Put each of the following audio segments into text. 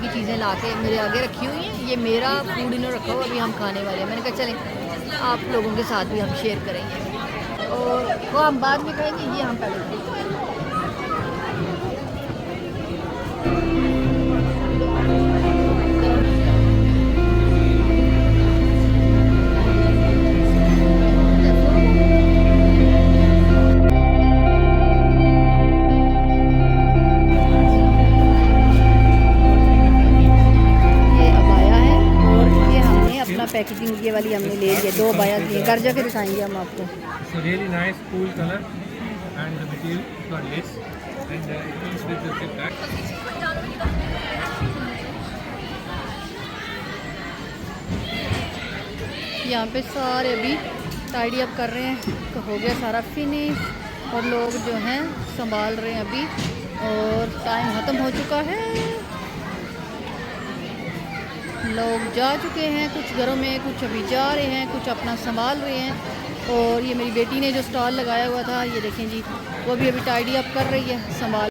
की चीज़ें ला के मेरे आगे रखी हुई हैं। ये मेरा फूड इन्होंने रखा हुआ, अभी हम खाने वाले हैं। मैंने कहा चलें आप लोगों के साथ भी हम शेयर करेंगे, और वो हम बाद में खाएंगे, ये हम पहले खाएंगे। पैकेजिंग ये वाली हमने ले ली है, 2 बाया दिए, घर जाके दिखाएंगे हम आपको। So really nice cool color and the material got lace and it comes with the zip bag. यहाँ पे सारे अभी टाइडी अप कर रहे हैं, तो हो गया सारा फिनिश, और लोग जो हैं संभाल रहे हैं अभी, और टाइम ख़त्म हो चुका है। लोग जा चुके हैं, कुछ घरों में, कुछ अभी जा रहे हैं, कुछ अपना संभाल रहे हैं। और ये मेरी बेटी ने जो स्टॉल लगाया हुआ था, ये देखें जी, वो भी अभी टाइडी अप कर रही है, संभाल।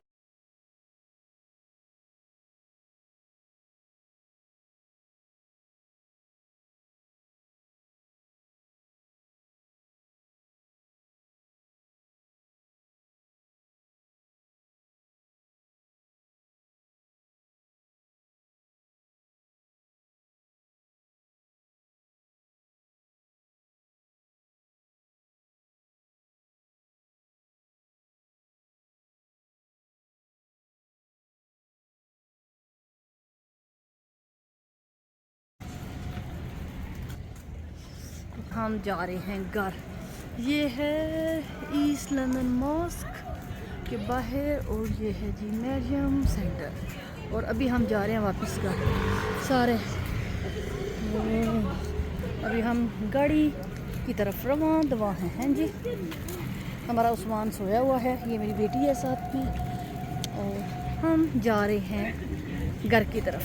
हम जा रहे हैं घर। ये है ईस्ट लंदन मॉस्क के बाहर, और ये है जी मैरियम सेंटर, और अभी हम जा रहे हैं वापस घर सारे। अभी हम गाड़ी की तरफ रवाना हैं जी। हमारा उस्मान सोया हुआ है, ये मेरी बेटी है साथ में, और हम जा रहे हैं घर की तरफ।